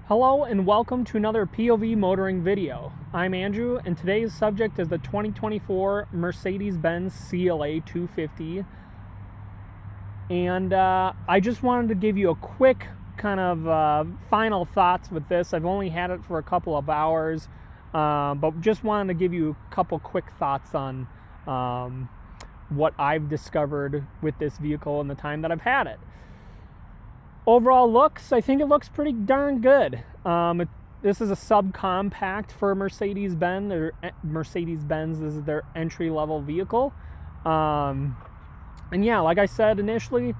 Hello and welcome to another POV motoring video. I'm Andrew and today's subject is the 2024 Mercedes-Benz CLA250. And I just wanted to give you a quick kind of final thoughts with this. I've only had it for a couple of hours, but just wanted to give you a couple quick thoughts on what I've discovered with this vehicle in the time that I've had it. Overall looks, I think it looks pretty darn good. This is a subcompact for Mercedes-Benz. This is their entry-level vehicle. And yeah, like I said initially,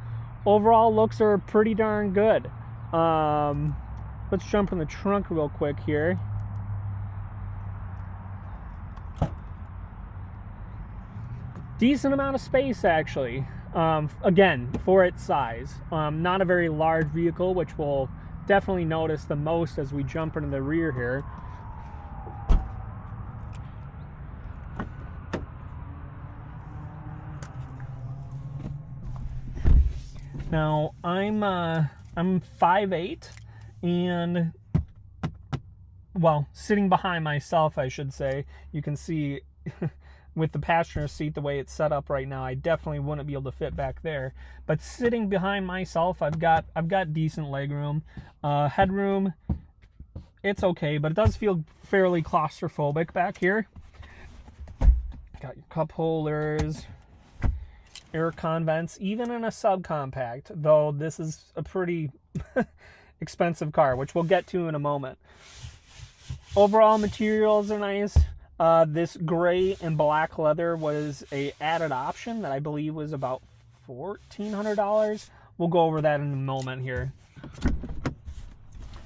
overall looks are pretty darn good. Let's jump in the trunk real quick here. Decent amount of space, actually. Again, for its size. Not a very large vehicle, which we'll definitely notice the most as we jump into the rear here. Now, I'm 5'8", and, well, sitting behind myself, I should say, you can see with the passenger seat, the way it's set up right now, I definitely wouldn't be able to fit back there. But sitting behind myself, I've got decent leg room. Headroom, it's okay, but it does feel fairly claustrophobic back here. Got your cup holders, air con vents, even in a subcompact, though this is a pretty expensive car, which we'll get to in a moment. Overall materials are nice. This gray and black leather was a added option that I believe was about $1,400. We'll go over that in a moment here.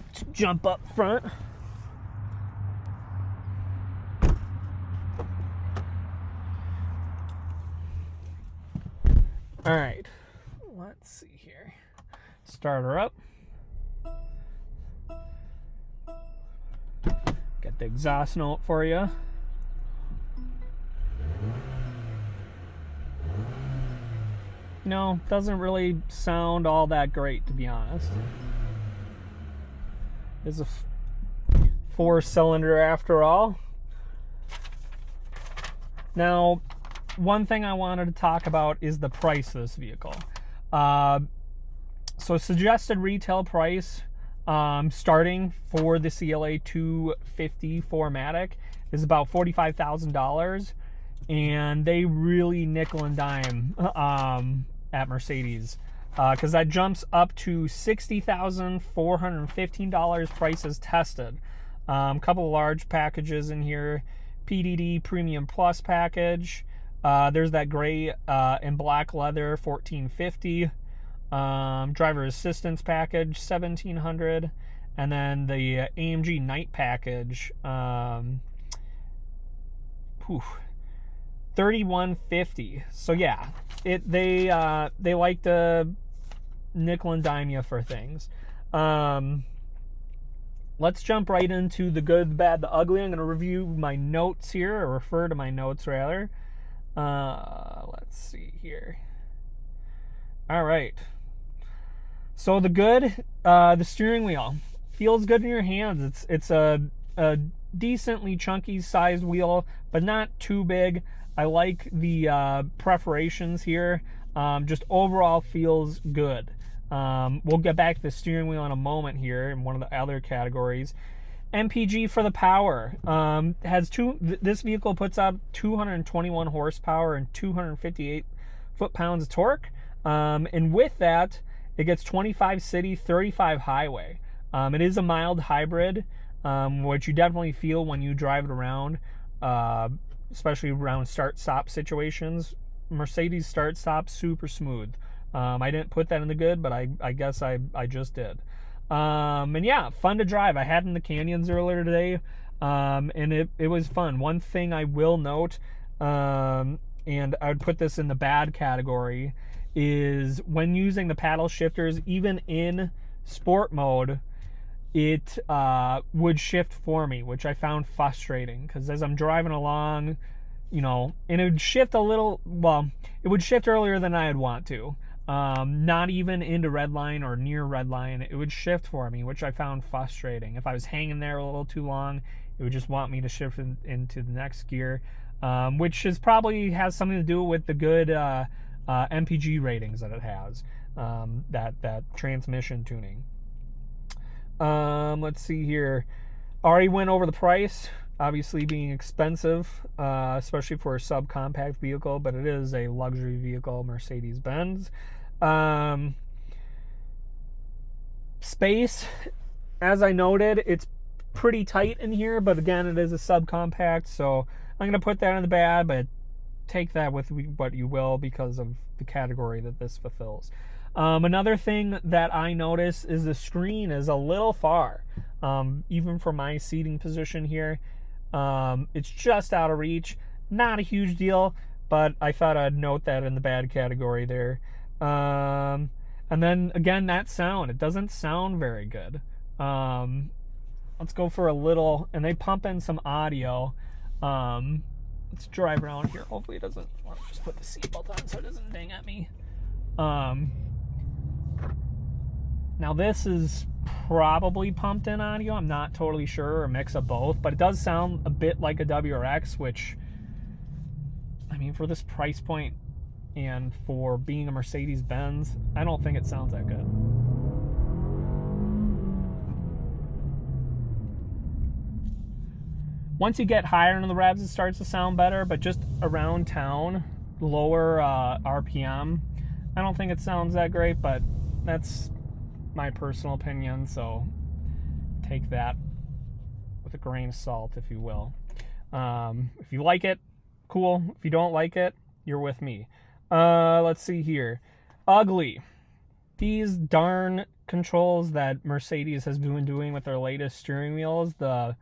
Let's jump up front. All right, let's see here. Start her up. Get the exhaust note for you. No, doesn't really sound all that great, to be honest. It's a 4-cylinder after all. Now, one thing I wanted to talk about is the price of this vehicle. So suggested retail price starting for the CLA250 4Matic is about $45,000, and they really nickel and dime at Mercedes, because that jumps up to $60,415 prices tested. A couple large packages in here. PDD Premium Plus package. There's that gray and black leather $1,450. Driver assistance package $1,700, and then the AMG night package $3,150. So yeah, they like to nickel and dime you for things. Let's jump right into the good, the bad, the ugly. I'm going to review my notes here, or refer to my notes rather. Let's see here. All right. So the good, the steering wheel feels good in your hands. It's a decently chunky sized wheel, but not too big. I like the perforations here. Just overall feels good. We'll get back to the steering wheel in a moment here in one of the other categories. MPG for the power. This vehicle puts out 221 horsepower and 258 foot-pounds of torque. And with that, it gets 25 city, 35 highway. It is a mild hybrid, which you definitely feel when you drive it around, especially around start-stop situations. Mercedes start-stop, super smooth. I didn't put that in the good, but I guess I just did. And yeah, fun to drive. I had in the canyons earlier today, and it was fun. One thing I will note, and I would put this in the bad category, is when using the paddle shifters, even in sport mode, it would shift for me, which I found frustrating, because as I'm driving along, you know, and it would shift a little, well, it would shift earlier than I'd want to. not even into redline or near redline. It would shift for me, which I found frustrating. If I was hanging there a little too long, it would just want me to shift into the next gear, which is probably has something to do with the good MPG ratings that it has, that transmission tuning. Let's see here. Already went over the price, obviously being expensive, especially for a subcompact vehicle, but it is a luxury vehicle, Mercedes-Benz. Space, as I noted, it's pretty tight in here, but again, it is a subcompact, so I'm going to put that in the bad, but take that with what you will because of the category that this fulfills. Another thing that I notice is the screen is a little far, even for my seating position here. It's just out of reach. Not a huge deal, but I thought I'd note that in the bad category there. And then again, that sound, it doesn't sound very good. Let's go for a little, and they pump in some audio. Let's drive around here. Hopefully it doesn't, let me just put the seatbelt on so it doesn't ding at me. Now this is probably pumped in audio. I'm not totally sure, or a mix of both, but it does sound a bit like a WRX, which, I mean, for this price point and for being a Mercedes-Benz, I don't think it sounds that good. Once you get higher into the revs, it starts to sound better, but just around town, lower RPM, I don't think it sounds that great, but that's my personal opinion, so take that with a grain of salt, if you will. If you like it, cool. If you don't like it, you're with me. Let's see here. Ugly. These darn controls that Mercedes has been doing with their latest steering wheels, the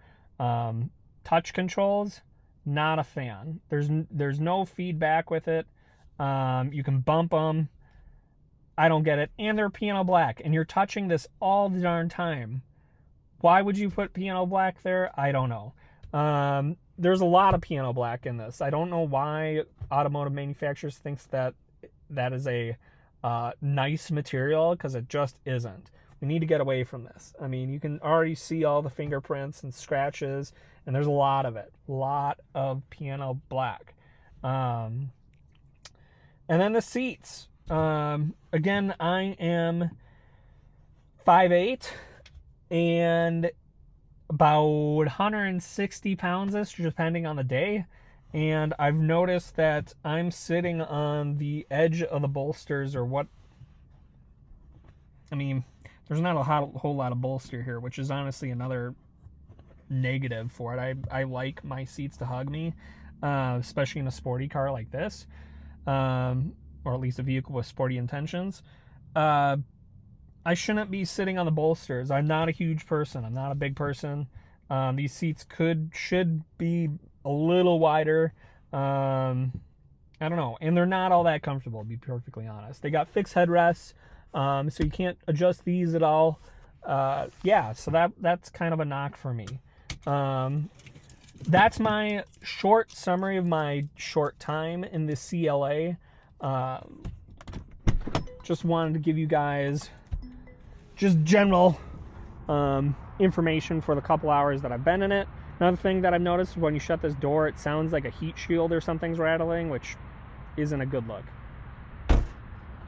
touch controls, not a fan. There's no feedback with it. You can bump them. I don't get it. And they're piano black, and you're touching this all the darn time. Why would you put piano black there? I don't know. There's a lot of piano black in this. I don't know why automotive manufacturers thinks that is a nice material, because it just isn't. We need to get away from this. I mean, you can already see all the fingerprints and scratches, and there's a lot of it. A lot of piano black. And then the seats. Again, I am 5'8", and about 160 pounds-ish, depending on the day. And I've noticed that I'm sitting on the edge of the bolsters, or what, I mean, there's not a whole lot of bolster here, which is honestly another negative for it. I like my seats to hug me, especially in a sporty car like this, or at least a vehicle with sporty intentions. I shouldn't be sitting on the bolsters. I'm not a huge person. I'm not a big person. These seats should be a little wider. I don't know. And they're not all that comfortable, to be perfectly honest. They got fixed headrests, so you can't adjust these at all. Yeah, so that's kind of a knock for me. That's my short summary of my short time in the CLA. Just wanted to give you guys just general information for the couple hours that I've been in it. Another thing that I've noticed is when you shut this door, it sounds like a heat shield or something's rattling, which isn't a good look.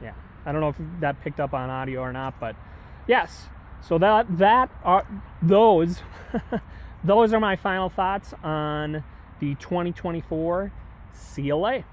Yeah, I don't know if that picked up on audio or not, but yes. So those are my final thoughts on the 2024 CLA.